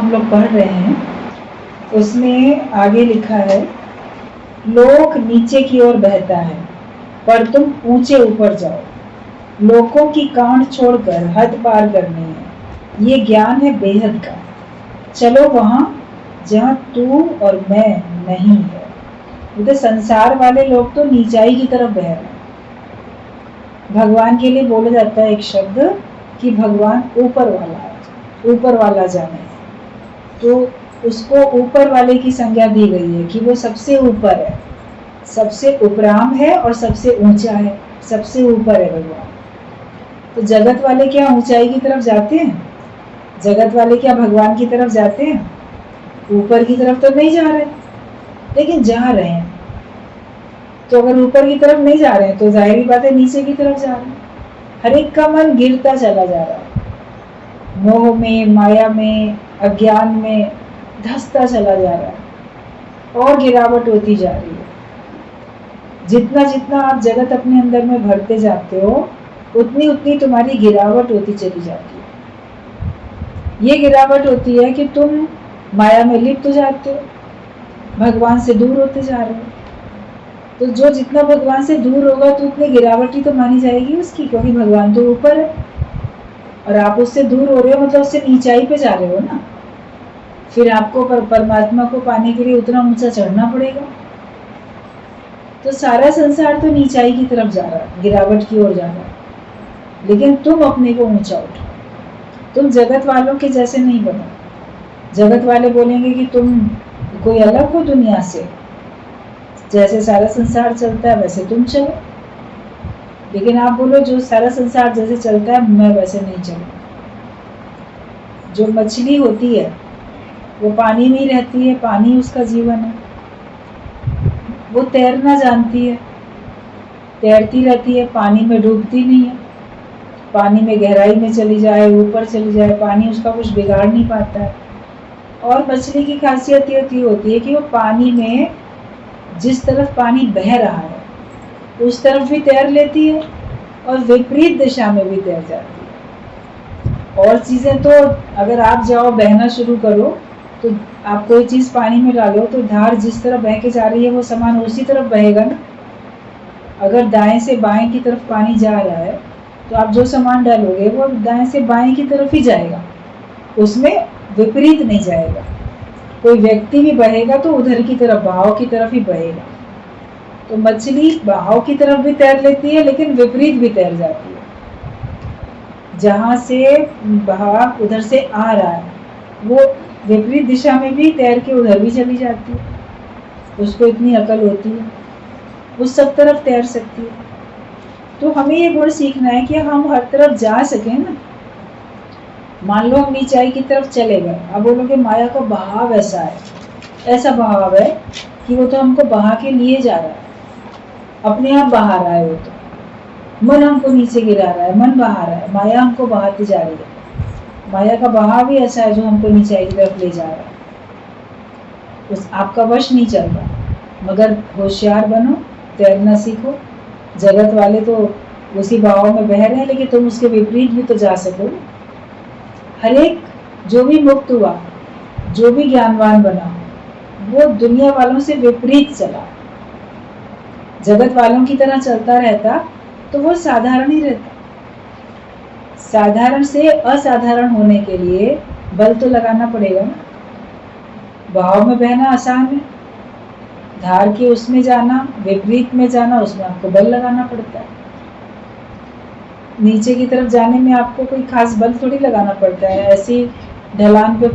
हम लोग पढ़ रहे हैं उसमें आगे लिखा है, लोक नीचे की ओर बहता है पर तुम ऊंचे ऊपर जाओ। लोकों की कांड छोड़कर हद पार करनी है, ये ज्ञान है बेहद का। चलो वहां जहां तू और मैं नहीं है। तो संसार वाले लोग तो नीचाई की तरफ बह रहे हैं। भगवान के लिए बोला जाता है एक शब्द कि भगवान ऊपर वाला है, ऊपर वाला जाने। तो उसको ऊपर वाले की संज्ञा दी गई है कि वो सबसे ऊपर है, सबसे उपराम है और सबसे ऊंचा है, सबसे ऊपर है भगवान। तो जगत वाले क्या ऊंचाई की तरफ जाते हैं? जगत वाले क्या भगवान की तरफ जाते हैं? ऊपर की तरफ तो नहीं जा रहे, लेकिन जा रहे हैं। तो अगर ऊपर की तरफ नहीं जा रहे हैं तो जाहिर बात है नीचे की तरफ जा रहे हैं। हर एक का मन गिरता चला जा रहा है, मोह में, माया में, अज्ञान में धंसता चला जा रहा है और गिरावट होती जा रही है। जितना जितना आप जगत अपने अंदर में भरते जाते हो उतनी उतनी तुम्हारी गिरावट होती चली जाती है। ये गिरावट होती है कि तुम माया में लिप्त हो जाते हो, भगवान से दूर होते जा रहे हो। तो जो जितना भगवान से दूर होगा तो उतनी गिरावट ही तो मानी जाएगी उसकी, क्योंकि भगवान तो ऊपर है और आप उससे दूर हो रहे हो, मतलब उससे नीचाई पे जा रहे हो ना। फिर आपको परमात्मा को पाने के लिए उतना ऊंचा चढ़ना पड़ेगा। तो सारा संसार तो नीचाई की तरफ जा रहा है, गिरावट की ओर जा रहा है, लेकिन तुम अपने को ऊंचा उठाओ। तुम जगत वालों के जैसे नहीं बनो। जगत वाले बोलेंगे कि तुम कोई अलग हो दुनिया से, जैसे सारा संसार चलता है वैसे तुम चलो। लेकिन आप बोलो जो सारा संसार जैसे चलता है मैं वैसे नहीं चलूँ। जो मछली होती है वो पानी में ही रहती है, पानी उसका जीवन है। वो तैरना जानती है, तैरती रहती है, पानी में डूबती नहीं है। पानी में गहराई में चली जाए, ऊपर चली जाए, पानी उसका कुछ बिगाड़ नहीं पाता है। और मछली की खासियत ये होती है कि वो पानी में जिस तरफ पानी बह रहा है उस तरफ भी तैर लेती है और विपरीत दिशा में भी तैर जाती है। और चीज़ें तो अगर आप जाओ बहना शुरू करो तो आप कोई चीज़ पानी में डालो तो धार जिस तरफ बह के जा रही है वो सामान उसी तरफ बहेगा ना। अगर दाएं से बाएं की तरफ पानी जा रहा है तो आप जो सामान डालोगे वो दाएं से बाएं की तरफ ही जाएगा, उसमें विपरीत नहीं जाएगा। कोई व्यक्ति भी बहेगा तो उधर की तरफ, बहाव की तरफ ही बहेगा। तो मछली बहाव की तरफ भी तैर लेती है लेकिन विपरीत भी तैर जाती है। जहां से बहाव उधर से आ रहा है वो विपरीत दिशा में भी तैर के उधर भी चली जाती है। उसको इतनी अकल होती है, वो सब तरफ तैर सकती है। तो हमें ये गुण सीखना है कि हम हर तरफ जा सकें ना। मान लो हम नीचाई की तरफ चले गए, अब बोलोगे माया का बहाव ऐसा है, ऐसा बहाव है कि वो तो हमको बहा के लिए जा रहा है, अपने आप बहा रहा है। वो तो मन हमको नीचे गिरा रहा है, मन बहा रहा है, माया हमको बहाती जा रही है। माया का बहाव भी ऐसा है जो हमको नीचाई की तरफ ले जा रहा है। उस आपका वश नहीं चल रहा, मगर होशियार बनो, तैरना सीखो। जगत वाले तो उसी बहाव में बह रहे हैं लेकिन तुम उसके विपरीत भी तो जा सको। हर एक जो भी मुक्त हुआ, जो भी ज्ञानवान बना, वो दुनिया वालों से विपरीत चला। जगत वालों की तरह चलता रहता तो वो साधारण ही रहता। साधारण से असाधारण होने के लिए बल तो लगाना पड़ेगा ना। बहाव में बहना आसान है, धार के उसमें जाना, विपरीत में जाना, उसमें आपको बल लगाना पड़ता है। नीचे की तरफ जाने में आपको कोई खास बल थोड़ी लगाना पड़ता है। ऐसी ढलान पे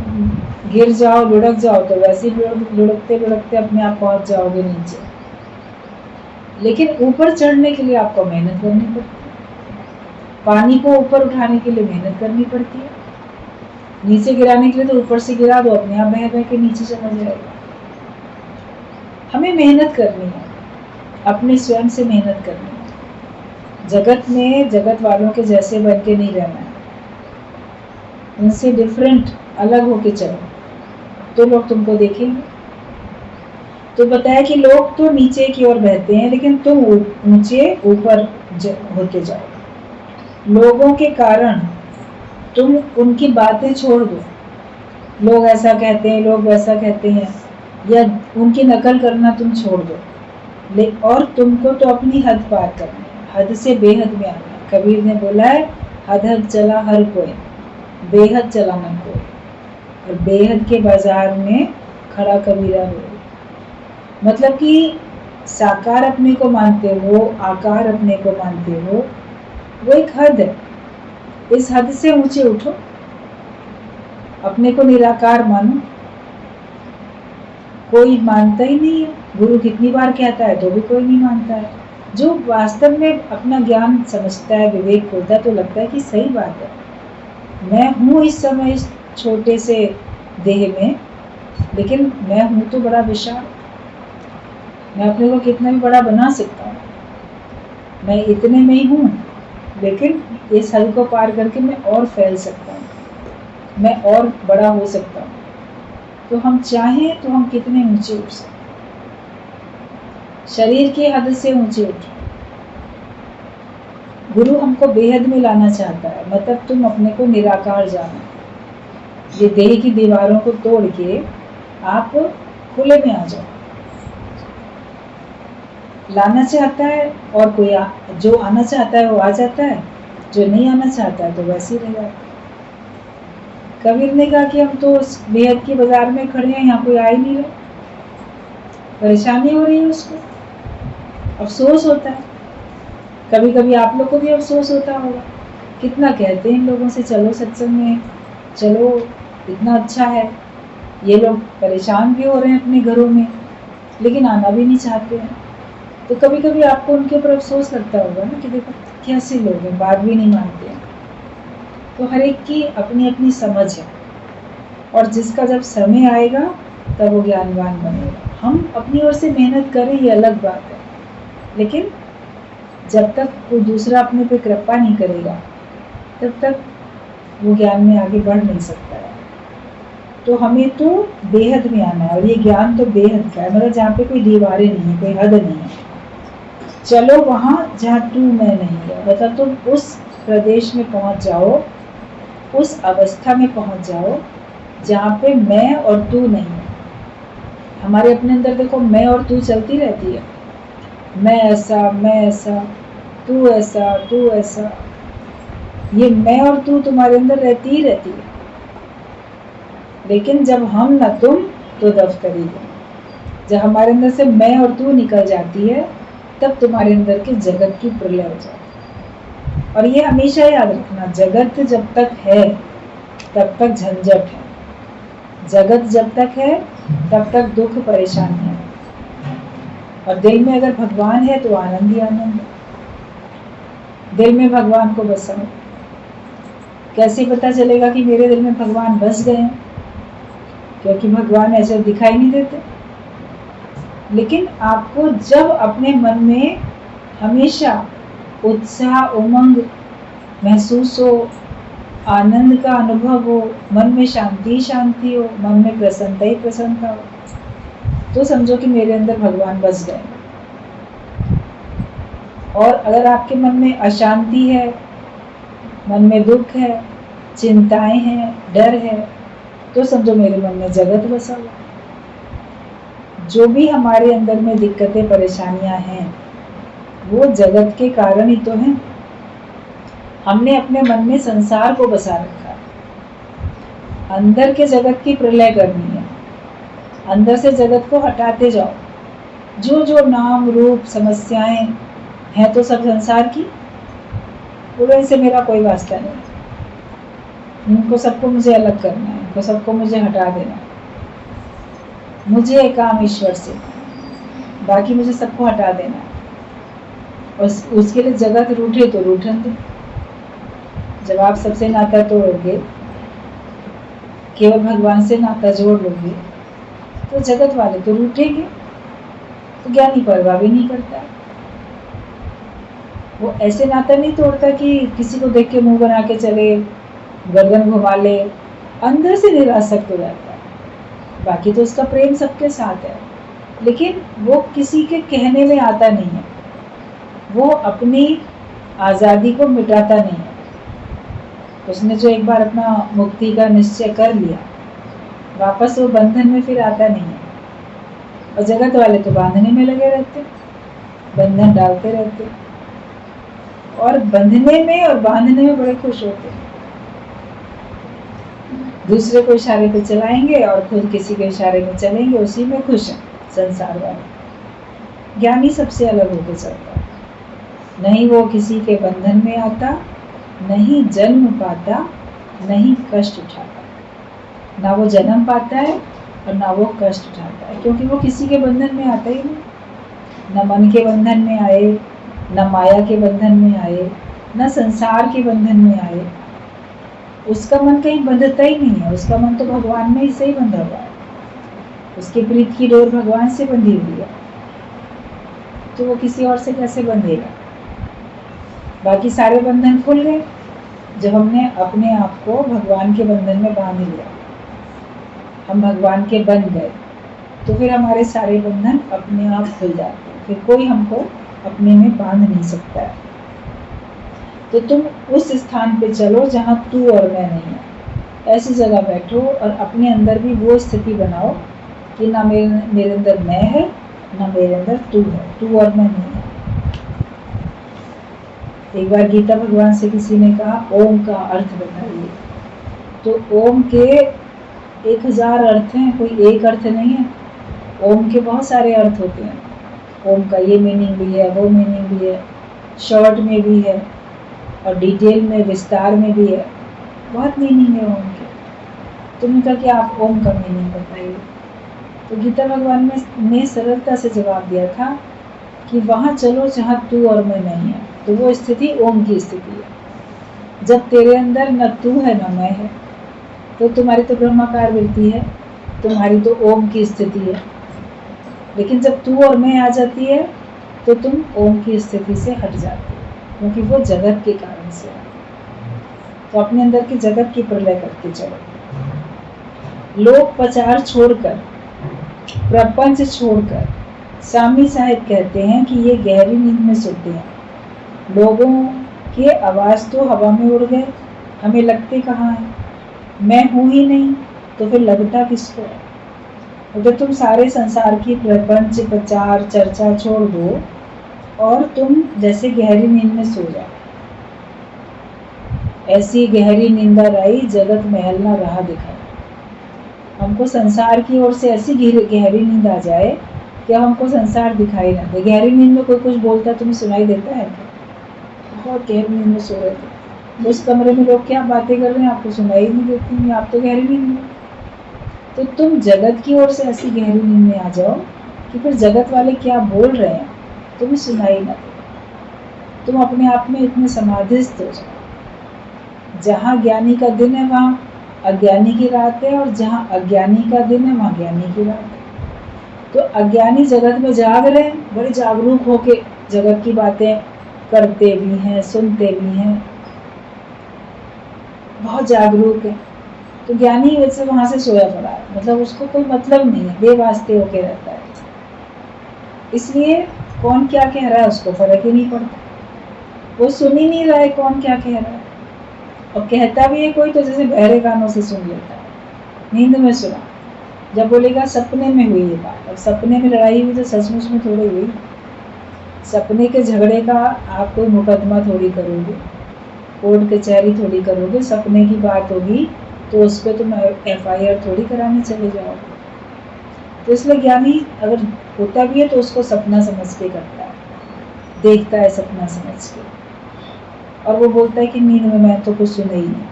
गिर जाओ, लुढ़क जाओ तो वैसे लुढ़कते लुढ़कते अपने आप पहुंच जाओगे नीचे। लेकिन ऊपर चढ़ने के लिए आपको मेहनत करनी पड़ती है। पानी को ऊपर उठाने के लिए मेहनत करनी पड़ती है। नीचे गिराने के लिए तो ऊपर से गिरा दो, अपने आप बह बह के नीचे चला जाएगा। हमें मेहनत करनी है, अपने स्वयं से मेहनत करनी है। जगत में जगत वालों के जैसे बन के नहीं रहना है, उनसे डिफरेंट, अलग होके चलो तो लोग तुमको देखेंगे। तो बताया कि लोग तो नीचे की ओर बहते हैं लेकिन तुम ऊंचे ऊपर होते जाओ। लोगों के कारण तुम उनकी बातें छोड़ दो। लोग ऐसा कहते हैं, लोग वैसा कहते हैं, या उनकी नकल करना तुम छोड़ दो। और तुमको तो अपनी हद पार करनी है, हद से बेहद में आना है। कबीर ने बोला है, हद हद चला हर कोई, बेहद चला मन कोई। और बेहद के बाजार में खड़ा कबीरा हो। मतलब कि साकार अपने को मानते हो, आकार अपने को मानते हो, वो एक हद है। इस हद से ऊंचे उठो, अपने को निराकार मानो। कोई मानता ही नहीं है, गुरु कितनी बार कहता है तो भी कोई नहीं मानता है। जो वास्तव में अपना ज्ञान समझता है, विवेक होता है, तो लगता है कि सही बात है, मैं हूँ इस समय इस छोटे से देह में, लेकिन मैं हूँ तो बड़ा विशाल। मैं अपने को कितना भी बड़ा बना सकता हूँ, मैं इतने में ही हूँ, लेकिन इस हद को पार करके मैं और फैल सकता हूँ, मैं और बड़ा हो सकता हूँ। तो हम चाहें तो हम कितने ऊंचे उठ सकते, शरीर की हद से ऊंचे उठ। गुरु हमको बेहद में लाना चाहता है, मतलब तुम अपने को निराकार जानो। ये देह की दीवारों को तोड़ के आप खुले में आ जाओ। लाना चाहता है, और कोई जो आना चाहता है वो आ जाता है, जो नहीं आना चाहता है तो वैसे ही रह जाता है। कबीर ने कहा कि हम तो उस बेहद के बाजार में खड़े हैं, यहाँ कोई आ ही नहीं रहा, परेशानी हो रही है उसको, अफसोस होता है। कभी कभी आप लोग को भी अफसोस होता होगा, कितना कहते हैं इन लोगों से, चलो सत्संग में चलो, इतना अच्छा है, ये लोग परेशान भी हो रहे हैं अपने घरों में, लेकिन आना भी नहीं चाहते हैं। तो कभी कभी आपको उनके ऊपर अफसोस लगता होगा ना, कि देखो कैसे लोग हैं, बात भी नहीं मानते हैं। तो हर एक की अपनी अपनी समझ है, और जिसका जब समय आएगा तब वो ज्ञानवान बनेगा। हम अपनी ओर से मेहनत करें ये अलग बात है, लेकिन जब तक कोई दूसरा अपने पे कृपा नहीं करेगा तब तक वो ज्ञान में आगे बढ़ नहीं सकता है। तो हमें तो बेहद में आना है, और ये ज्ञान तो बेहद का है, मतलब जहाँ पे कोई दीवारें नहीं है, कोई हद नहीं है। चलो वहाँ जहाँ तू मैं नहीं है, मतलब तुम उस प्रदेश में पहुँच जाओ, उस अवस्था में पहुँच जाओ जहाँ पे मैं और तू नहीं है। हमारे अपने अंदर देखो मैं और तू चलती रहती है, मैं ऐसा, तू ऐसा, तू ऐसा, ये मैं और तू तुम्हारे अंदर रहती ही रहती है। लेकिन जब हम न तुम तो दफ्तरी तुम, जब हमारे अंदर से मैं और तू निकल जाती है, तब तुम्हारे अंदर के जगत की प्रलय हो जाती है। और ये हमेशा याद रखना, जगत जब तक है तब तक झंझट है, जगत जब तक है तब तक दुख परेशानी है, और दिल में अगर भगवान है तो आनंद ही आनंद है। दिल में भगवान को बसाओ। कैसे पता चलेगा कि मेरे दिल में भगवान बस गए हैं? क्योंकि भगवान ऐसे दिखाई नहीं देते। लेकिन आपको जब अपने मन में हमेशा उत्साह, उमंग महसूस हो, आनंद का अनुभव हो, मन में शांति शांति हो, मन में प्रसन्नता ही प्रसन्नता हो, तो समझो कि मेरे अंदर भगवान बस गए। और अगर आपके मन में अशांति है, मन में दुख है, चिंताएं हैं, डर है, तो समझो मेरे मन में जगत बसा हुआ। जो भी हमारे अंदर में दिक्कतें परेशानियां हैं वो जगत के कारण ही तो हैं। हमने अपने मन में संसार को बसा रखा है। अंदर के जगत की प्रलय करनी है, अंदर से जगत को हटाते जाओ। जो जो नाम रूप समस्याएं हैं तो सब संसार की, बोलो इनसे मेरा कोई वास्ता नहीं, इनको सबको मुझे अलग करना है, इनको सबको मुझे हटा देना है, मुझे काम ईश्वर से, बाकी मुझे सबको हटा देना है। और उसके लिए जगत रूठे तो रूठन दो। जब आप सबसे नाता तोड़ोगे, केवल भगवान से नाता जोड़ लोगे, तो जगत वाले तो रूठेंगे। तो ज्ञानी परवाह भी नहीं करता, वो ऐसे नाता नहीं तोड़ता कि किसी को देख के मुंह बना के चले, गर्दन घुमा ले, अंदर से निरासक्त हो जाता है। बाकी तो उसका प्रेम सबके साथ है, लेकिन वो किसी के कहने में आता नहीं है, वो अपनी आज़ादी को मिटाता नहीं है। उसने जो एक बार अपना मुक्ति का निश्चय कर लिया, वापस वो बंधन में फिर आता नहीं है। और जगत वाले तो बांधने में लगे रहते, बंधन डालते रहते, और बंधने में और बांधने में बड़े खुश होते। दूसरे को इशारे पे चलाएंगे और खुद किसी के इशारे में चलेंगे, उसी में खुश हैं संसार वाले। ज्ञानी सबसे अलग होकर चलता है, नहीं वो किसी के बंधन में आता, नहीं जन्म पाता, नहीं कष्ट उठाता। ना वो जन्म पाता है और ना वो कष्ट उठाता है, क्योंकि वो किसी के बंधन में आता ही नहीं। न मन के बंधन में आए, न माया के बंधन में आए, न संसार के बंधन में आए। उसका मन कहीं बंधता ही नहीं है, उसका मन तो भगवान में ही से ही बंधा हुआ है। उसकी प्रीत की डोर भगवान से बंधी हुई है, तो वो किसी और से कैसे बंधेगा। बाकी सारे बंधन खुल गए जब हमने अपने आप को भगवान के बंधन में बांध लिया, हम भगवान के बन गए, तो फिर हमारे सारे बंधन अपने आप खुल जाते हैं, फिर कोई हमको अपने में बांध नहीं सकता है। तो तुम उस स्थान पे चलो जहाँ तू और मैं नहीं है। ऐसी जगह बैठो और अपने अंदर भी वो स्थिति बनाओ कि ना मेरे अंदर मैं है, ना मेरे अंदर तू है, तू और मैं नहीं है। एक बार गीता भगवान से किसी ने कहा ओम का अर्थ बताइए, तो ओम के 1000 अर्थ हैं, कोई एक अर्थ नहीं है। ओम के बहुत सारे अर्थ होते हैं। ओम का ये मीनिंग भी है, वो मीनिंग भी है, शॉर्ट में भी है और डिटेल में, विस्तार में भी है। बहुत मीनिंग है ओम के। तुमने कहा कि आप ओम का मीनिंग बताइए, तो गीता भगवान ने सरलता से जवाब दिया था कि वहाँ चलो जहाँ तू और मैं नहीं है। तो वो स्थिति ओम की स्थिति है। जब तेरे अंदर न तू है न मैं है, तो तुम्हारी तो ब्रह्माकार वृत्ति है, तुम्हारी तो ओम की स्थिति है। लेकिन जब तू और मैं आ जाती है तो तुम ओम की स्थिति से हट जाते हो, क्योंकि वो जगत के कारण से है। तो अपने अंदर की जगत की प्रलय करके चलो। लोक पचार छोड़कर, प्रपंच छोड़कर, स्वामी साहिब कहते हैं कि ये गहरी नींद में सोते हैं। लोगों के आवाज तो हवा में उड़ गए, हमें लगते कहाँ है, मैं हूं ही नहीं, तो फिर लगता किसको है। अगर तुम सारे संसार की प्रपंच, प्रचार, चर्चा छोड़ दो और तुम जैसे गहरी नींद में सो जाओ। ऐसी गहरी नींदर आई, जगत महल ना रहा दिखाई। हमको संसार की ओर से ऐसी गहरी नींद आ जाए कि हमको संसार दिखाई ना दे। गहरी नींद में कोई कुछ बोलता तुम्हें सुनाई देता है क्या? बहुत गहरी नींद में सो रहे थे, उस कमरे में लोग क्या बातें कर रहे हैं आपको सुनाई नहीं देती, आप तो गहरी नींद में। तो तुम जगत की ओर से ऐसी गहरी नींद में आ जाओ कि फिर जगत वाले क्या बोल रहे हैं तुम्हें सुनाई ना दे। तुम अपने आप में इतने समाधिस्थ हो जाओ। जहाँ ज्ञानी का दिन है वहाँ अज्ञानी की रात है, और जहाँ अज्ञानी का दिन है वहाँ ज्ञानी की रात है। तो अज्ञानी जगत में जाग रहे हैं, बड़े जागरूक होके जगत की बातें करते भी हैं, सुनते भी हैं, बहुत जागरूक है। तो ज्ञानी वैसे वहां से सोया पड़ा है, मतलब उसको कोई मतलब नहीं है, बेवास्ते होके रहता है। इसलिए कौन क्या कह रहा है उसको फर्क ही नहीं पड़ता, वो सुन ही नहीं रहा है कौन क्या कह रहा है। और कहता भी है कोई तो जैसे बहरे कानों से सुन लेता है, नींद में सुना। जब बोलेगा सपने में हुई ये बात, अब सपने में लड़ाई हुई तो सचमुच में थोड़ी हुई। सपने के झगड़े का आप कोई मुकदमा थोड़ी करोगे, कोर्ट कचहरी थोड़ी करोगे। सपने की बात होगी तो उस पर तुम FIR थोड़ी कराने चले जाओगे। तो इसलिए ज्ञानी अगर होता भी है तो उसको सपना समझ के करता है, देखता है सपना समझ के, और वो बोलता है कि नींद में मैं तो कुछ सुना ही नहीं,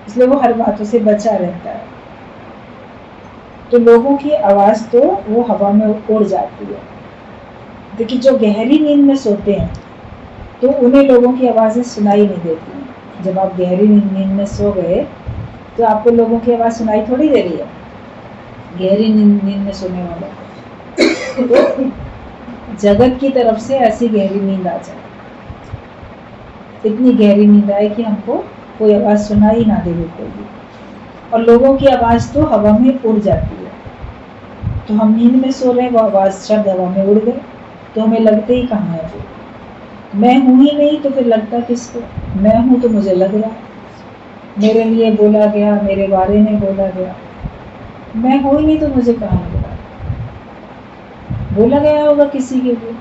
इसलिए वो हर बातों से बचा रहता है। तो लोगों की आवाज तो वो हवा में उड़ जाती है। देखिए जो गहरी नींद में सोते हैं तो उन्हें लोगों की आवाजें सुनाई नहीं देती हैं। जब आप गहरी नींद में सो गए तो आपको लोगों की आवाज सुनाई थोड़ी दे रही है, गहरी नींद में सोने वाले तो जगत की तरफ से ऐसी गहरी नींद आ जाए, इतनी गहरी नींद आए कि हमको कोई आवाज सुनाई ना दे बिल्कुल भी, और लोगों की आवाज तो हवा में उड़ जाती है। तो हम नींद में सो रहे हैं, वो आवाज शब्द हवा में उड़ गए, तो हमें लगते ही कहाँ है। फिर मैं हूं ही नहीं तो फिर लगता किसको? मैं हूं तो मुझे लग रहा है, मेरे लिए बोला गया, मेरे बारे में बोला गया, मैं हो ही नहीं तो मुझे कहाँ लग रहा। बोला गया होगा किसी के लिए,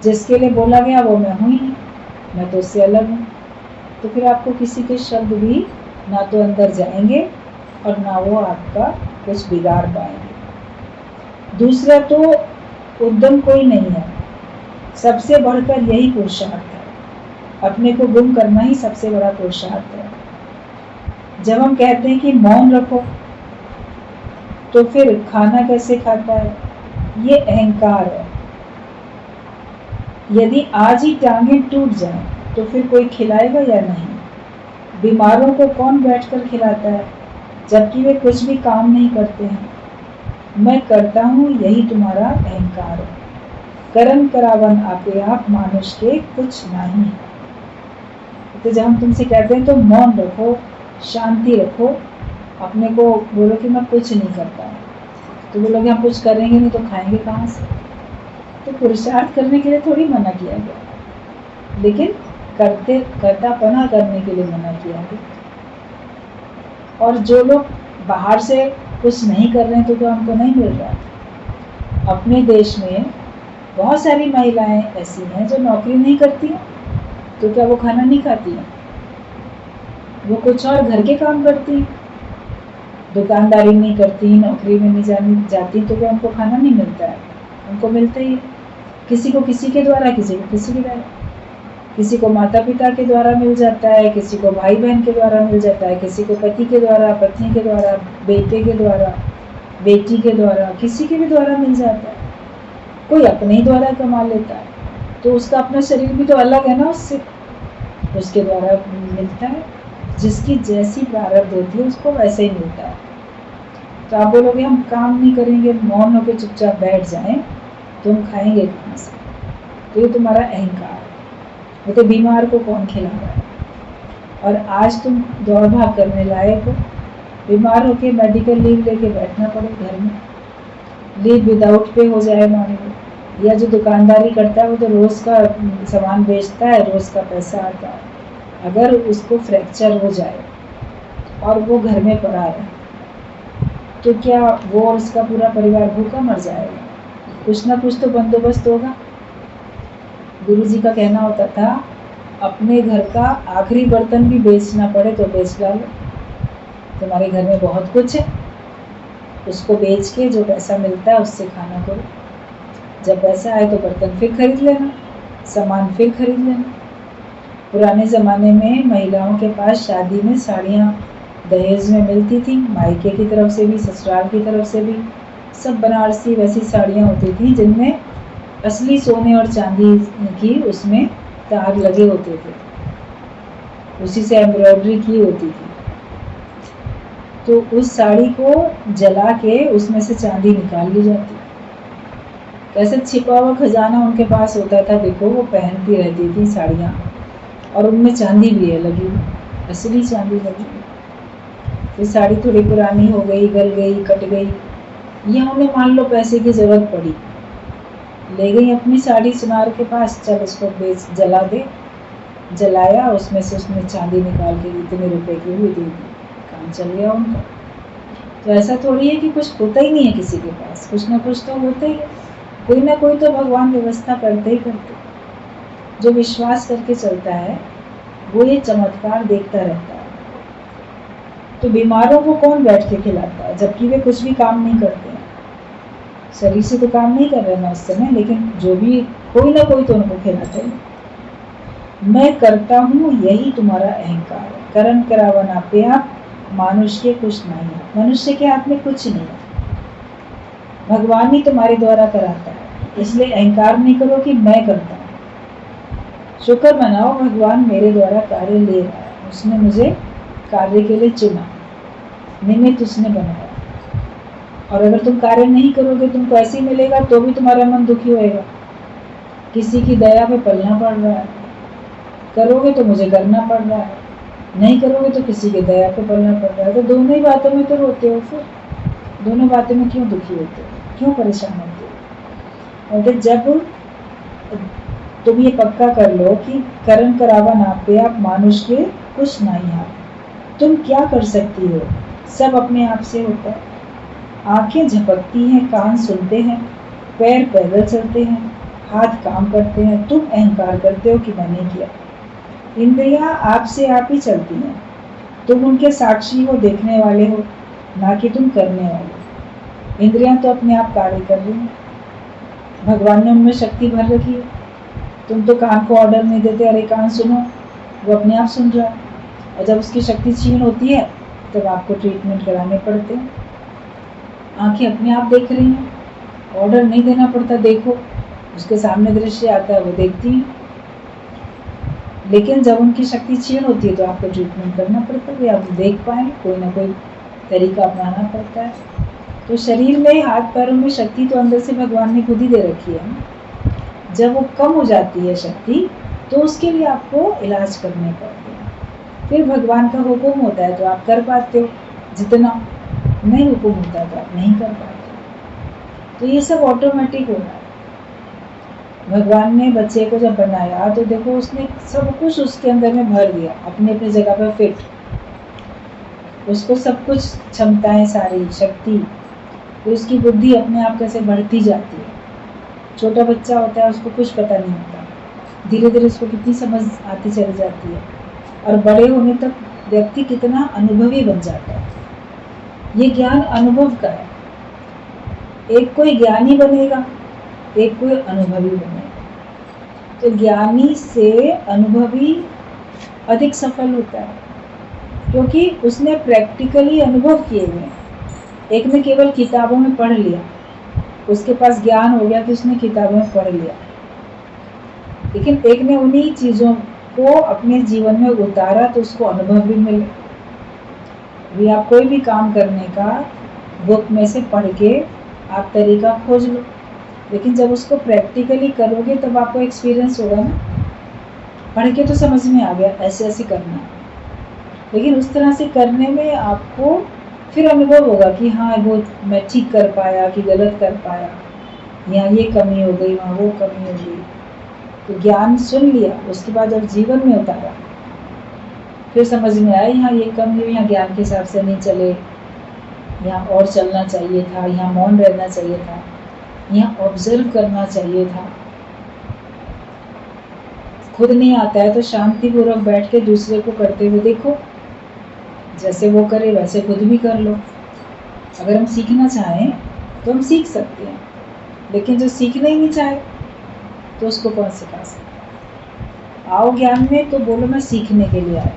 जिसके लिए बोला गया वो मैं हूँ ही नहीं, मैं तो उससे अलग हूँ। तो फिर आपको किसी के शब्द भी ना तो अंदर जाएंगे और ना वो आपका कुछ बिगाड़ पाएंगे। दूसरा तो उद्यम कोई नहीं है, सबसे बढ़कर यही पुरुषार्थ है। अपने को गुम करना ही सबसे बड़ा पुरुषार्थ है। जब हम कहते हैं कि मौन रखो, तो फिर खाना कैसे खाता है? ये अहंकार है। यदि आज ही टांगें टूट जाएं, तो फिर कोई खिलाएगा या नहीं? बीमारों को कौन बैठकर खिलाता है, जबकि वे कुछ भी काम नहीं करते हैं? मैं करता हूँ, यही तुम्हारा अहंकार है। कर्म करावन आपे आप, मानुष के कुछ नहीं। तो जब हम तुमसे कहते हैं तो मौन रखो, शांति रखो, अपने को बोलो कि मैं कुछ नहीं करता, तो बोलोगे हम कुछ करेंगे नहीं तो खाएंगे कहाँ से? तो पुरुषार्थ करने के लिए थोड़ी मना किया गया, लेकिन कर्तापना करने के लिए मना किया गया। और जो लोग बाहर से कुछ नहीं कर रहे हैं तो क्या हमको नहीं मिल रहा? अपने देश में बहुत सारी महिलाएं ऐसी हैं जो नौकरी नहीं करती हैं, तो क्या वो खाना नहीं खाती हैं? वो कुछ और घर के काम करती हैं, दुकानदारी नहीं करती, नौकरी में नहीं जाती, तो क्या उनको खाना नहीं मिलता है? उनको मिलता ही है। किसी को किसी के द्वारा, किसी को किसी के द्वारा, किसी को माता पिता के द्वारा मिल जाता है, किसी को भाई बहन के द्वारा मिल जाता है, किसी को पति के द्वारा, पत्नी के द्वारा, बेटे के द्वारा, बेटी के द्वारा, किसी के भी द्वारा मिल जाता है। कोई अपने ही द्वारा कमा लेता है, तो उसका अपना शरीर भी तो अलग है ना उससे, उसके द्वारा मिलता है। जिसकी जैसी प्रारब्ध होती है उसको वैसे ही मिलता है। तो आप बोलोगे हम काम नहीं करेंगे, मौन होकर चुपचाप बैठ जाएं, तो हम खाएंगे कहाँ से? तो ये तुम्हारा अहंकार है। वो तो बीमार को कौन खिला रहा है? और आज तुम दौड़ भाग करने लायक हो, बीमार होके मेडिकल लीव लेके बैठना पड़े घर में, लीव विदाउट पे हो जाए मान लो। या जो दुकानदारी करता है वो तो रोज का सामान बेचता है, रोज का पैसा आता है। अगर उसको फ्रैक्चर हो जाए और वो घर में पड़ा है, तो क्या वो और उसका पूरा परिवार भूखा मर जाएगा? कुछ ना कुछ तो बंदोबस्त होगा। गुरुजी का कहना होता था, अपने घर का आखिरी बर्तन भी बेचना पड़े तो बेच डालो। तुम्हारे घर में बहुत कुछ है, उसको बेच के जो पैसा मिलता है उससे खाना करो। जब पैसा आए तो बर्तन फिर खरीद लेना, सामान फिर खरीद लेना। पुराने ज़माने में महिलाओं के पास शादी में साड़ियाँ दहेज में मिलती थी, मायके की तरफ से भी, ससुराल की तरफ से भी। सब बनारसी वैसी साड़ियाँ होती थी जिनमें असली सोने और चांदी की उसमें तार लगे होते थे, उसी से एम्ब्रॉयडरी की होती थी। तो उस साड़ी को जला के उसमें से चांदी निकाल ली जाती। कैसे छिपा हुआ खजाना उनके पास होता था, देखो वो पहनती रहती थी साड़ियाँ, और उनमें चांदी भी है लगी हुई, असली चांदी लगी हुई। फिर साड़ी थोड़ी पुरानी हो गई, गल गई, कट गई, या उन्हें मान लो पैसे की जरूरत पड़ी, ले गई अपनी साड़ी सुनार के पास, चल उसको बेच जला दे। जलाया, उसमें से उसने चांदी निकाल के इतने रुपए की हुई दे दी, काम चल गया उनका। तो ऐसा थोड़ी है कि कुछ होता ही नहीं है किसी के पास, कुछ ना कुछ तो होता ही है। कोई ना कोई तो भगवान व्यवस्था करते ही करते। जो विश्वास करके चलता है वो ये चमत्कार देखता रहता है। तो बीमारों को कौन बैठ के खिलाता है, जबकि वे कुछ भी काम नहीं करते हैं? शरीर से तो काम नहीं कर रहे ना उस समय, लेकिन जो भी कोई ना कोई तो उनको खिलाते हैं। मैं करता हूँ, यही तुम्हारा अहंकार है। कर्म करावन आपे आप, मानुष के कुछ नहीं है। मनुष्य के हाथ में कुछ नहीं है, भगवान ही तुम्हारे द्वारा कराता है। इसलिए अहंकार नहीं करो कि मैं करता हूँ। शुक्र मनाओ, भगवान मेरे द्वारा कार्य ले रहा है, उसने मुझे कार्य के लिए चुना, निमित्त उसने बनाया। और अगर तुम कार्य नहीं करोगे, तुमको ऐसे ही मिलेगा, तो भी तुम्हारा मन दुखी होएगा। किसी की दया पे पलना पड़ रहा है, करोगे तो मुझे करना पड़ रहा है, नहीं करोगे तो किसी की दया पे पलना पड़ रहा है। तो दोनों ही बातों में तो रोते हो, फिर दोनों बातों में क्यों दुखी होते हो, क्यों परेशान होते हो? और जब तुम ये पक्का कर लो कि कर्म करावा नापे आप, मानुष के कुछ नहीं है, तुम क्या कर सकती हो, सब अपने आप से होता है। आंखें झपकती हैं, कान सुनते हैं, पैर पैदल चलते हैं, हाथ काम करते हैं। तुम अहंकार करते हो कि मैंने किया। इंद्रियां आपसे आप ही चलती हैं। तुम उनके साक्षी हो, देखने वाले हो, ना कि तुम करने वाले। इंद्रियां तो अपने आप कार्य कर रही हैं। भगवान ने उनमें शक्ति भर रखी है। तुम तो कान को ऑर्डर नहीं देते, अरे कान सुनो, वो अपने आप सुन रहा है। और जब उसकी शक्ति क्षीण होती है तब आपको ट्रीटमेंट कराने पड़ते हैं। आंखें अपने आप देख रही हैं, ऑर्डर नहीं देना पड़ता, देखो, उसके सामने दृश्य आता है, वो देखती है। लेकिन जब उनकी शक्ति क्षीण होती है तो आपको ट्रीटमेंट करना पड़ता है, आप देख पाए, कोई ना कोई तरीका अपनाना पड़ता है। तो शरीर में, हाथ पैरों में शक्ति तो अंदर से भगवान ने खुद ही दे रखी है। जब वो कम हो जाती है शक्ति, तो उसके लिए आपको इलाज करने पड़ते हैं। फिर भगवान का हुक्म होता है तो आप कर पाते हो, जितना नहीं हुक्म होता तो आप नहीं कर पाते। तो ये सब ऑटोमेटिक हो रहा है। भगवान ने बच्चे को जब बनाया तो देखो, उसने सब कुछ उसके अंदर में भर दिया, अपने अपने जगह पर फिट। उसको सब कुछ क्षमताएं, सारी शक्ति, फिर उसकी बुद्धि अपने आप कैसे बढ़ती जाती है। छोटा बच्चा होता है, उसको कुछ पता नहीं होता, धीरे धीरे उसको कितनी समझ आती चली जाती है, और बड़े होने तक व्यक्ति कितना अनुभवी बन जाता है। ये ज्ञान अनुभव का है। एक कोई ज्ञानी बनेगा, एक कोई अनुभवी बनेगा। तो ज्ञानी से अनुभवी अधिक सफल होता है, क्योंकि उसने प्रैक्टिकली अनुभव किए हुए। एक ने केवल किताबों में पढ़ लिया, उसके पास ज्ञान हो गया कि उसने किताबों में पढ़ लिया, लेकिन एक ने उन्हीं चीज़ों को अपने जीवन में उतारा तो उसको अनुभव भी मिले। भी आप कोई भी काम करने का बुक में से पढ़ के आप तरीका खोज लो, लेकिन जब उसको प्रैक्टिकली करोगे तब आपको एक्सपीरियंस होगा ना। पढ़ के तो समझ में आ गया ऐसे ऐसे करना है, लेकिन उस तरह से करने में आपको फिर अनुभव होगा कि हाँ, वो मैं ठीक कर पाया कि गलत कर पाया, यहाँ ये कमी हो गई, वहाँ वो कमी हो गई। तो ज्ञान सुन लिया, उसके बाद जब जीवन में उतारा फिर समझ में आया यहाँ ये कमी हुई, यहाँ ज्ञान के हिसाब से नहीं चले, यहाँ और चलना चाहिए था, यहाँ मौन रहना चाहिए था, यहाँ ऑब्जर्व करना चाहिए था। खुद नहीं आता है तो शांतिपूर्वक बैठ के दूसरे को करते हुए देखो, जैसे वो करे वैसे खुद भी कर लो। अगर हम सीखना चाहें तो हम सीख सकते हैं, लेकिन जो सीखना ही नहीं चाहे तो उसको कौन सिखा सकता है। आओ ज्ञान में तो बोलो मैं सीखने के लिए आया,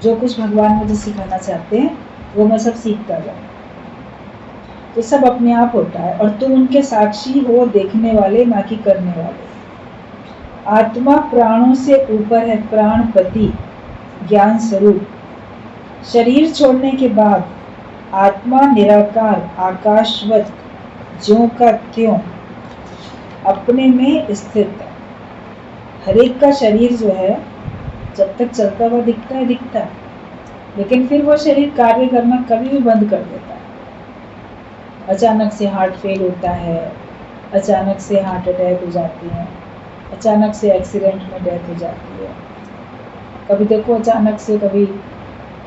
जो कुछ भगवान मुझे सिखाना चाहते हैं वो मैं सब सीखता जाऊँ। तो सब अपने आप होता है, और तुम उनके साक्षी हो, देखने वाले, ना कि करने वाले। आत्मा प्राणों से ऊपर है, प्राणपति, ज्ञान स्वरूप। शरीर छोड़ने के बाद आत्मा निराकार, आकाशवत, ज्यों का त्यों अपने में स्थित है। हर एक का शरीर जो है जब तक चलता हुआ दिखता है, लेकिन फिर वो शरीर कार्य करना कभी भी बंद कर देता है। अचानक से हार्ट फेल होता है, अचानक से हार्ट अटैक हो जाती है, अचानक से एक्सीडेंट में डेथ हो जाती है। कभी देखो अचानक से, कभी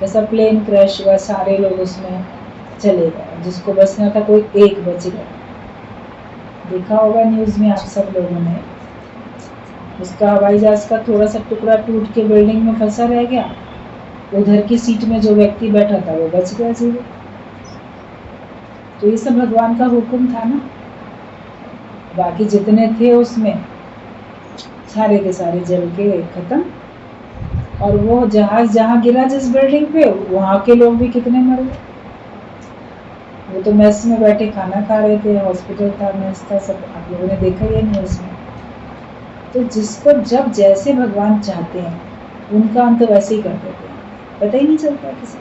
कैसा प्लेन क्रैश हुआ, सारे लोग उसमें चले गए, जिसको बचना था कोई एक बच गया। देखा होगा न्यूज़ में आप सब लोगों ने, उसका हवाई जहाज का थोड़ा सा टुकड़ा टूट के बिल्डिंग में फंसा रह गया, उधर की सीट में जो व्यक्ति बैठा था वो बच गया जीवित। तो ये सब भगवान का हुक्म था ना। बाकी जितने थे उसमें सारे के सारे जल के खत्म, और वो जहाज जहाँ गिरा जिस बिल्डिंग पे, वहाँ के लोग भी कितने मर गए। वो तो मेस में बैठे खाना खा रहे थे, हॉस्पिटल था, मेस था, सब आप लोगों ने देखा ही है न्यूज़ में। तो जिसको जब जैसे भगवान चाहते हैं उनका अंत वैसे ही कर देते हैं, पता ही नहीं चलता किसी।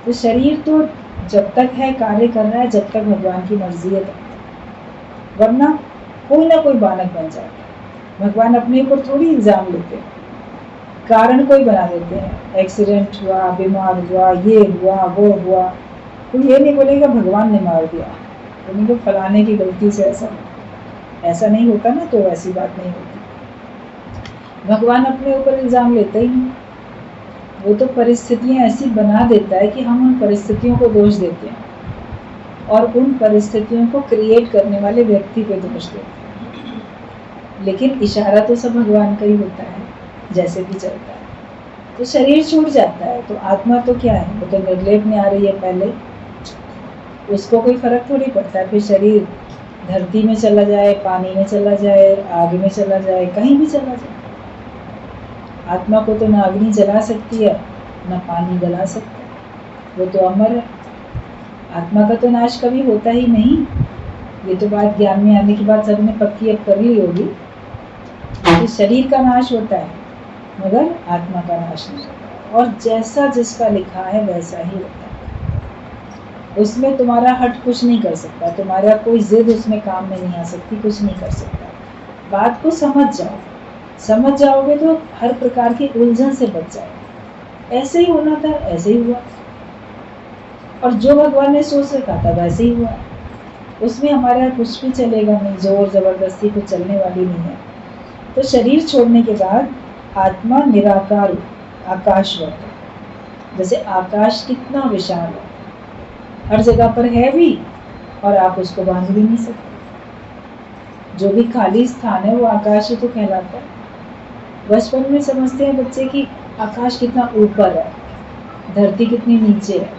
तो शरीर तो जब तक है कार्य कर रहा है, जब तक भगवान की मर्जी है, वरना कोई ना कोई बालक बन जाता है। भगवान अपने ऊपर थोड़ी इल्जाम लेते हैं, कारण कोई बना देते हैं। एक्सीडेंट हुआ, बीमार हुआ, ये हुआ, वो हुआ, कोई ये नहीं बोलेगा भगवान ने मार दिया, तो फलाने की गलती से ऐसा नहीं होता ना, तो ऐसी बात नहीं होती। भगवान अपने ऊपर इल्जाम लेते ही नहीं, वो तो परिस्थितियां ऐसी बना देता है कि हम उन परिस्थितियों को दोष देते हैं। और उन परिस्थितियों को क्रिएट करने वाले व्यक्ति पे दोष देते हैं। लेकिन इशारा तो सब भगवान का ही होता है, जैसे भी चलता है। तो शरीर छूट जाता है तो आत्मा तो क्या है, वो तो निर्लेप में आ रही है पहले, उसको कोई फर्क थोड़ी पड़ता है। फिर शरीर धरती में चला जाए, पानी में चला जाए, आग में चला जाए, कहीं भी चला जाए, आत्मा को तो न अग्नि जला सकती है न पानी गला सकता है, वो तो अमर है। आत्मा का तो नाश कभी होता ही नहीं। ये तो बात ज्ञान में आने की बाद सबने पक्की अब कर ली होगी। तो शरीर का नाश होता है मगर आत्मा का नाश नहीं होता, और जैसा जिसका लिखा है वैसा ही होता है। उसमें तुम्हारा हट कुछ नहीं कर सकता, तुम्हारा कोई जिद उसमें काम में नहीं आ सकती, कुछ नहीं कर सकता। बात को समझ जाओ, समझ जाओगे तो हर प्रकार की उलझन से बच जाओगे। ऐसे ही होना था, ऐसे ही हुआ, और जो भगवान ने सोच रखा था वैसे ही हुआ। उसमें हमारा कुछ भी चलेगा नहीं, जोर जबरदस्ती कुछ चलने वाली नहीं है। तो शरीर छोड़ने के बाद आत्मा निराकार आकाशवत है। जैसे आकाश कितना विशाल है, हर जगह पर है भी, और आप उसको बांध भी नहीं सकते। जो भी खाली स्थान है वो आकाश ही तो कहलाता है। बचपन में समझते हैं बच्चे कि आकाश कितना ऊपर है, धरती कितनी नीचे है।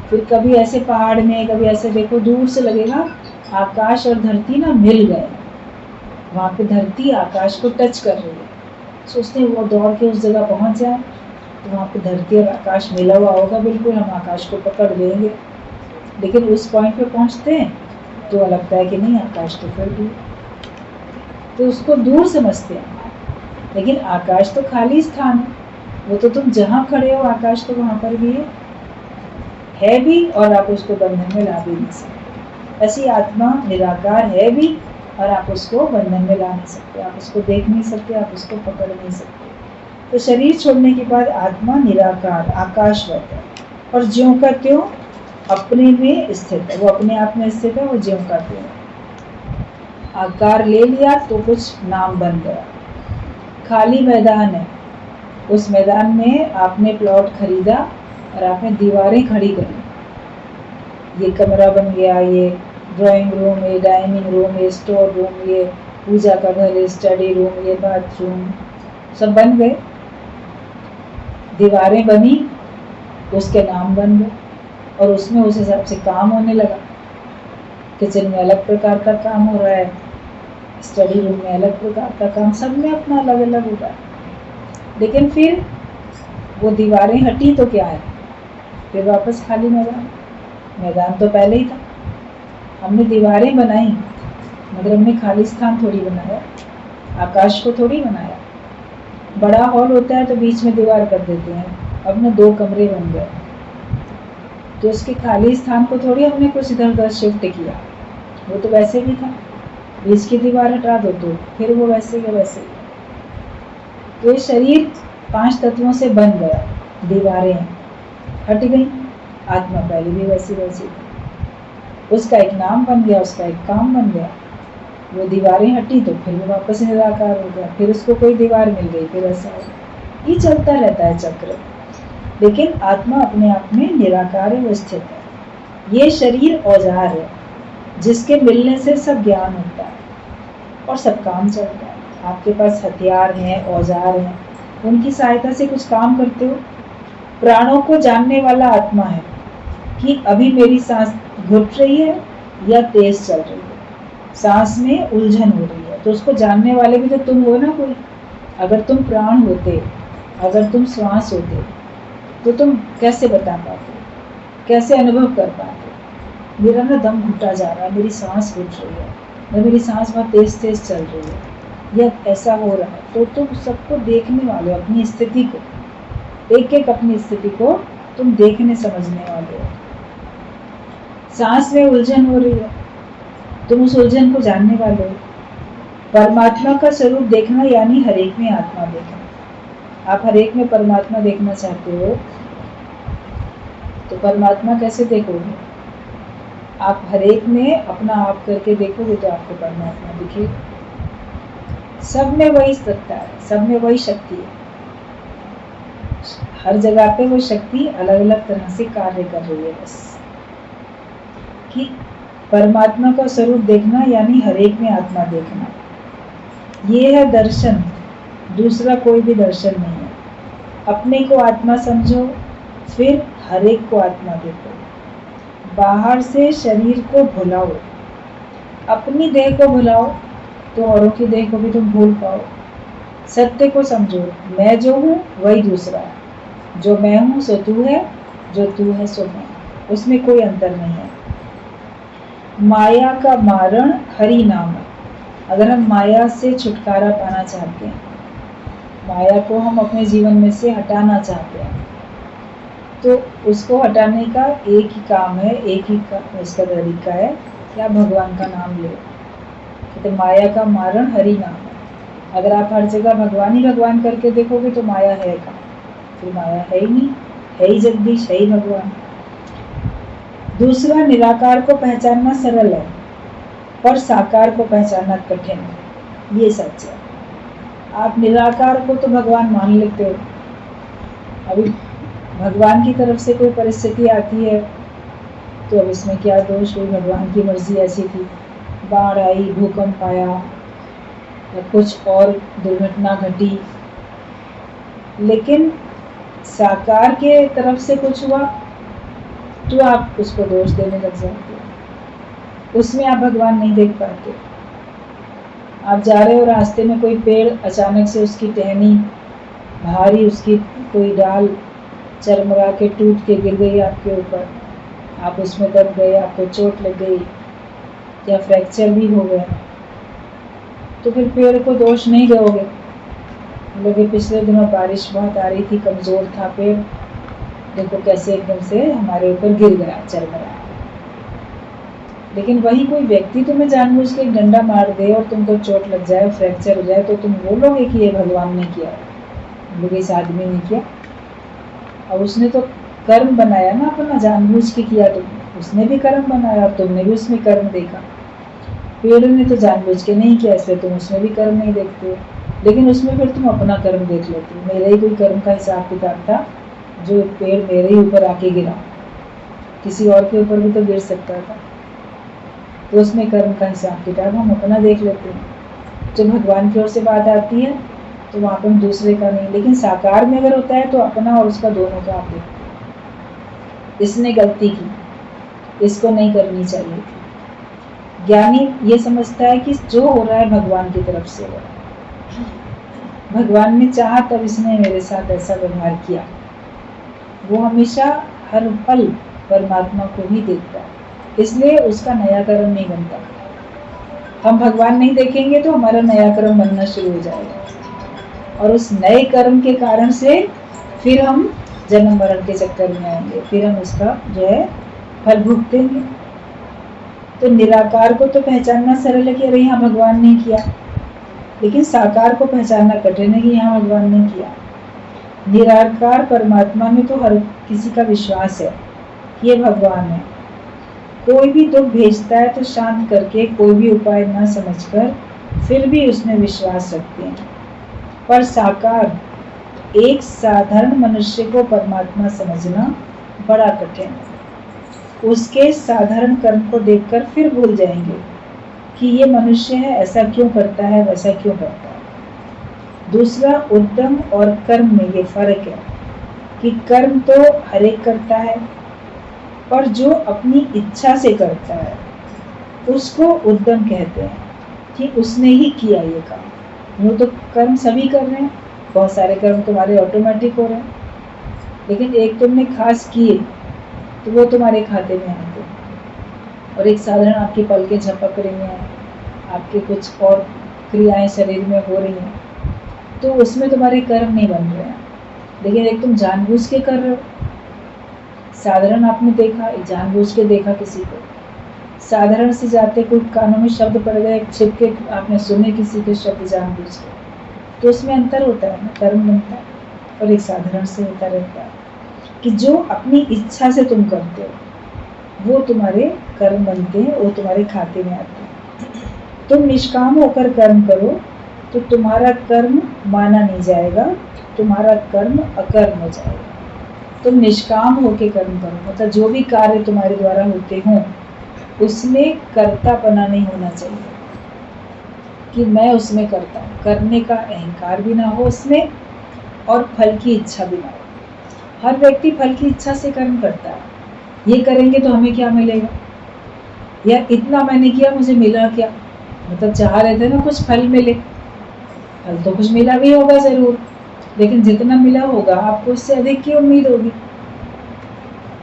फिर कभी ऐसे पहाड़ में, कभी ऐसे देखो, दूर से लगेगा आकाश और धरती ना मिल गए, वहाँ पे धरती आकाश को टच कर रही है। सोचते हैं वो दौड़ के उस जगह पहुँच जाए तो वहाँ पे धरती और आकाश मिला हुआ होगा, बिल्कुल हम आकाश को पकड़ लेंगे। लेकिन उस पॉइंट पे पहुँचते हैं तो लगता है कि नहीं, आकाश तो फिर दूर। तो उसको दूर समझते हैं, लेकिन आकाश तो खाली स्थान है, वो तो तुम जहाँ खड़े हो आकाश तो वहाँ पर भी है भी, और आप उसको बंधन में ला भी नहीं सकते। ऐसी आत्मा निराकार है भी, और आप उसको बंधन में ला नहीं सकते, आप उसको देख नहीं सकते, आप उसको पकड़ नहीं सकते। तो शरीर छोड़ने के बाद आत्मा निराकार आकाशवत है, और ज्यों का त्यों अपने में स्थित है। वो अपने आप में स्थित है, वो ज्यों का त्यों आकार ले लिया तो कुछ नाम बन गया। खाली मैदान है, उस मैदान में आपने प्लॉट खरीदा और आपने दीवारें खड़ी करी। ये कमरा बन गया, ये ड्राइंग रूम, ये डाइनिंग रूम, ये स्टोर रूम, ये पूजा का घर, ये स्टडी रूम, ये बाथरूम, सब बन गए। दीवारें बनी, उसके नाम बन गए, और उसमें उस हिसाब से काम होने लगा। किचन में अलग प्रकार का काम हो रहा है, स्टडी रूम में अलग प्रकार का काम, सब में अपना अलग अलग हो रहा है। लेकिन फिर वो दीवारें हटी तो क्या है, फिर वापस खाली मैदान। मैदान तो पहले ही था, हमने दीवारें बनाई मगर हमने खाली स्थान थोड़ी बनाया, आकाश को थोड़ी बनाया। बड़ा हॉल होता है तो बीच में दीवार कर देते हैं, अब ना 2 कमरे बन गए, तो उसके खाली स्थान को थोड़ी हमने कुछ इधर उधर शिफ्ट किया, वो तो वैसे भी था। बीच की दीवार हटा दो तो फिर वो वैसे के वैसे। तो ये शरीर 5 तत्वों से बन गया, दीवारें हट गई, आत्मा पहले भी वैसी वैसी थी। उसका एक नाम बन गया, उसका एक काम बन गया। वो दीवारें हटी तो फिर वो वापस निराकार हो गया, फिर उसको कोई दीवार मिल गई, फिर ऐसा हो गया। ये चलता रहता है चक्र। लेकिन आत्मा अपने आप में निराकार है, वो स्थित है। ये शरीर औजार है जिसके मिलने से सब ज्ञान होता है और सब काम चलता है। आपके पास हथियार हैं, औजार हैं, उनकी सहायता से कुछ काम करते हो। प्राणों को जानने वाला आत्मा है कि अभी मेरी सांस घुट रही है या तेज चल रही है, सांस में उलझन हो रही है, तो उसको जानने वाले भी तो तुम हो ना कोई। अगर तुम प्राण होते, अगर तुम श्वास होते तो तुम कैसे बता पाते, कैसे अनुभव कर पाते, मेरा ना दम घुटा जा रहा है, मेरी सांस घुट रही है, या मेरी सांस बहुत तेज तेज चल रही है, या ऐसा हो रहा है। तो तुम सबको देखने वाले हो, अपनी स्थिति को, एक एक अपनी स्थिति को तुम देखने समझने वाले हो। सांस में उलझन हो रही है, तुम उस उलझन को जानने वाले हो। परमात्मा का स्वरूप देखना यानी हरेक में आत्मा देखना। आप हरेक में परमात्मा देखना चाहते हो तो परमात्मा कैसे देखोगे? आप हरेक में अपना आप करके देखोगे तो आपको परमात्मा दिखेगा। सब में वही सत्ता है, सब में वही शक्ति है। हर जगह पे वो शक्ति अलग अलग तरह से कार्य कर रही है। बस कि परमात्मा का स्वरूप देखना यानी हर एक में आत्मा देखना, ये है दर्शन, दूसरा कोई भी दर्शन नहीं है। अपने को आत्मा समझो, फिर हर एक को आत्मा देखो। बाहर से शरीर को भुलाओ, अपनी देह को भुलाओ तो औरों की देह को भी तुम भूल पाओ। सत्य को समझो, मैं जो हूँ वही दूसरा है, जो मैं हूँ सो तू है, जो तू है सो मैं, उसमें कोई अंतर नहीं है। माया का मारण हरि नाम है। अगर हम माया से छुटकारा पाना चाहते हैं, माया को हम अपने जीवन में से हटाना चाहते हैं, तो उसको हटाने का एक ही काम है, एक ही उसका तरीका है, क्या भगवान का नाम लो। तो माया का मारण हरि नाम है। अगर आप हर जगह भगवान ही भगवान करके देखोगे तो माया है कहाँ? फिर माया है ही नहीं, है ही जगदीश, है ही भगवान। दूसरा, निराकार को पहचानना सरल है पर साकार को पहचानना कठिन है, ये सच है। आप निराकार को तो भगवान मान लेते हो, अभी भगवान की तरफ से कोई परिस्थिति आती है तो अब इसमें क्या दोष हुई, भगवान की मर्जी ऐसी थी, बाढ़ आई, भूकंप आया या कुछ और दुर्घटना घटी। लेकिन साकार के तरफ से कुछ हुआ तो आप उसको दोष देने लग जाते हो, उसमें आप भगवान नहीं देख पाते। आप जा रहे हो, रास्ते में कोई पेड़ अचानक से उसकी टहनी भारी, उसकी कोई डाल चरमरा के टूट के गिर गई आपके ऊपर, आप उसमें दब गए, आपको चोट लग गई या फ्रैक्चर भी हो गया, तो फिर पेड़ को दोष नहीं दोगे, बोलोगे पिछले दिनों बारिश बहुत आ रही थी, कमजोर था पेड़, देखो कैसे एकदम से हमारे ऊपर गिर गया, चरमरा। लेकिन वही कोई व्यक्ति तुम्हें जानबूझ के एक डंडा मार दे और तुमको चोट लग जाए, फ्रैक्चर हो जाए, तो तुम बोलोगे कि ये भगवान ने किया, बोलोगे इस आदमी ने किया। और उसने तो कर्म बनाया ना अपना, जानबूझ के किया, तो उसने भी कर्म बनाया और तुमने भी उसमें कर्म देखा। पेड़ ने तो जानबूझ के नहीं किया, इसलिए तुम उसमें भी कर्म नहीं देखते हो, लेकिन उसमें फिर तुम अपना कर्म देख लेते हो। मेरा ही कोई कर्म का हिसाब किताब था, जो पेड़ मेरे ही ऊपर आके गिरा, किसी और के ऊपर भी तो गिर सकता था, तो उसमें कर्म का हिसाब किताब हम अपना देख लेते हैं। जब भगवान की ओर से बात आती है तो वहाँ पर हम दूसरे का नहीं, लेकिन साकार में अगर होता है तो अपना और उसका दोनों का आप देखते हैं। इसने गलती की, इसको नहीं करनी चाहिए थी। ज्ञानी ये समझता है कि जो हो रहा है भगवान की तरफ से हो रहा है, भगवान ने चाहा तब इसने मेरे साथ ऐसा व्यवहार किया। वो हमेशा हर पल परमात्मा को ही देखता है, इसलिए उसका नया कर्म नहीं बनता। हम भगवान नहीं देखेंगे तो हमारा नया कर्म बनना शुरू हो जाएगा, और उस नए कर्म के कारण से फिर हम जन्म मरण के चक्कर में आएंगे, फिर हम उसका जो है फल भुगतेंगे। तो निराकार को तो पहचानना सरल है कि अरे यहाँ भगवान ने किया, लेकिन साकार को पहचानना कठिन है कि यहाँ भगवान ने किया। निराकार परमात्मा में तो हर किसी का विश्वास है कि ये भगवान है। कोई भी दुख भेजता है तो शांत करके, कोई भी उपाय न समझकर फिर भी उसमें विश्वास रखते हैं। पर साकार, एक साधारण मनुष्य को परमात्मा समझना बड़ा कठिन है। उसके साधारण कर्म को देखकर फिर भूल जाएंगे कि ये मनुष्य है, ऐसा क्यों करता है, वैसा क्यों करता है। दूसरा, उद्यम और कर्म में ये फर्क है कि कर्म तो हर एक करता है, पर जो अपनी इच्छा से करता है उसको उद्यम कहते हैं कि उसने ही किया ये काम। यूँ तो कर्म सभी कर रहे हैं, बहुत सारे कर्म तुम्हारे ऑटोमेटिक हो रहे हैं, लेकिन एक तुमने खास किए तो वो तुम्हारे खाते में आते हैं। और एक साधारण आपकी पलकें झपक रही हैं, आपके कुछ और क्रियाएं शरीर में हो रही हैं, तो उसमें तुम्हारे कर्म नहीं बन रहे हैं। लेकिन एक तुम जानबूझ के कर रहे हो, साधारण आपने देखा, जानबूझ के देखा किसी को, साधारण से जाते कोई कानों में शब्द पड़ गए, छिप के आपने सुने किसी के शब्द जानबूझ के, तो उसमें अंतर होता है ना, कर्म बनता है। और एक साधारण से होता रहता है कि जो अपनी इच्छा से तुम करते हो वो तुम्हारे कर्म बनते हैं, वो तुम्हारे खाते में आते हैं। तुम निष्काम होकर कर्म करो तो तुम्हारा कर्म माना नहीं जाएगा, तुम्हारा कर्म अकर्म हो जाएगा। तुम निष्काम होकर कर्म करो, मतलब जो भी कार्य तुम्हारे द्वारा होते हों उसमें कर्तापना नहीं होना चाहिए कि मैं उसमें करता हूँ, करने का अहंकार भी ना हो उसमें और फल की इच्छा भी ना हो। हर व्यक्ति फल की इच्छा से कर्म करता है, ये करेंगे तो हमें क्या मिलेगा, या इतना मैंने किया मुझे मिला क्या, मतलब चाह रहे थे ना कुछ फल मिले, फल तो कुछ मिला भी होगा जरूर, लेकिन जितना मिला होगा आपको उससे अधिक की उम्मीद होगी।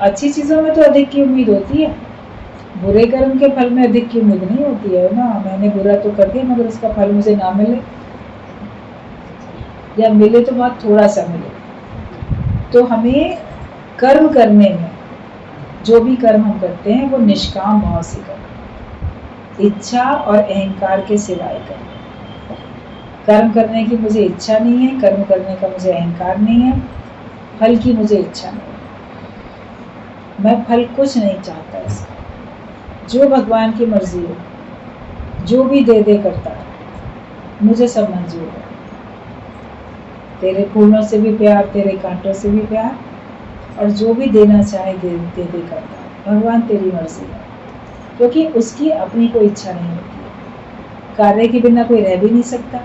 अच्छी चीजों में तो अधिक की उम्मीद होती है, बुरे कर्म के फल में अधिक की उम्मीद नहीं होती है ना। मैंने बुरा तो कर दिया मगर उसका फल मुझे ना मिले, या मिले तो बहुत थोड़ा सा मिले। तो हमें कर्म करने में, जो भी कर्म हम करते हैं वो निष्काम भाव से करें, इच्छा और अहंकार के सिवाय करें। कर्म करने की मुझे इच्छा नहीं है, कर्म करने का मुझे अहंकार नहीं है, फल की मुझे इच्छा नहीं है, मैं फल कुछ नहीं चाहता इसका, जो भगवान की मर्जी हो, जो भी दे दे करता है, मुझे सब मंजूर है। तेरे फूलों से भी प्यार, तेरे कांटों से भी प्यार, और जो भी देना चाहे दे दे करता है। भगवान तेरी मर्जी है, क्योंकि उसकी अपनी कोई इच्छा नहीं होती है। कार्य के बिना कोई रह भी नहीं सकता,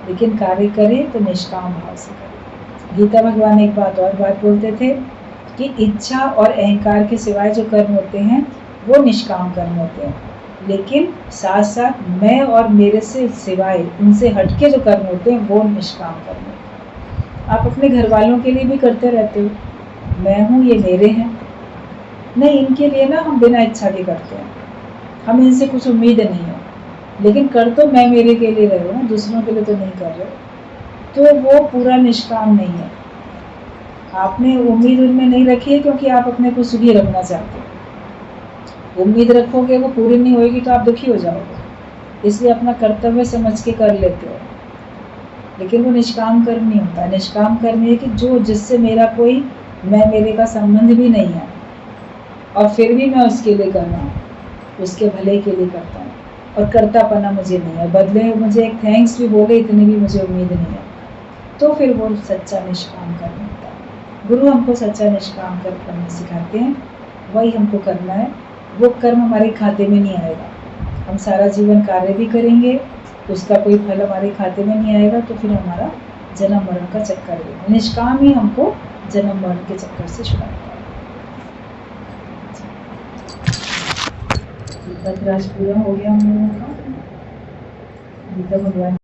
लेकिन कार्य करे तो निष्काम भाव से करे। गीता भगवान एक और बात बोलते थे कि इच्छा और अहंकार के सिवाय जो कर्म होते हैं वो निष्काम कर्म होते हैं, लेकिन साथ साथ मैं और मेरे से सिवाय, उनसे हटके जो कर्म होते हैं वो निष्काम कर्म होते हैं। आप अपने घर वालों के लिए भी करते रहते हो, मैं हूँ ये मेरे हैं, नहीं इनके लिए ना हम बिना इच्छा के करते हैं, हम इनसे कुछ उम्मीद नहीं है, लेकिन कर तो मैं मेरे के लिए रहे हो ना, दूसरों के लिए तो नहीं कर रहे, तो वो पूरा निष्काम नहीं है। आपने उम्मीद उनमें नहीं रखी है क्योंकि आप अपने को सुखी रखना चाहते हो। उम्मीद रखोगे वो पूरी नहीं होगी तो आप दुखी हो जाओगे, इसलिए अपना कर्तव्य समझ के कर लेते हो, लेकिन वो निष्काम कर्म नहीं होता। निष्काम कर्म ये कि जो जिससे मेरा कोई मैं मेरे का संबंध भी नहीं है और फिर भी मैं उसके लिए कर रहा हूँ, उसके भले के लिए करता हूँ, और कर्तापना मुझे नहीं है, बदले में मुझे एक थैंक्स भी बोले इतनी भी मुझे उम्मीद नहीं है, तो फिर वो सच्चा निष्काम कर्म होता है। गुरु हमको सच्चा निष्काम कर्म करना सिखाते हैं, वही हमको करना है। वो कर्म हमारे खाते में नहीं आएगा, हम सारा जीवन कार्य भी करेंगे, उसका कोई फल हमारे खाते में नहीं आएगा, तो फिर हमारा जन्म मरण का चक्कर है। निष्काम ही हमको जन्म मरण के चक्कर से छुड़ाता है। गीता राज पूरा हो गया हम लोगों का। गीता भगवान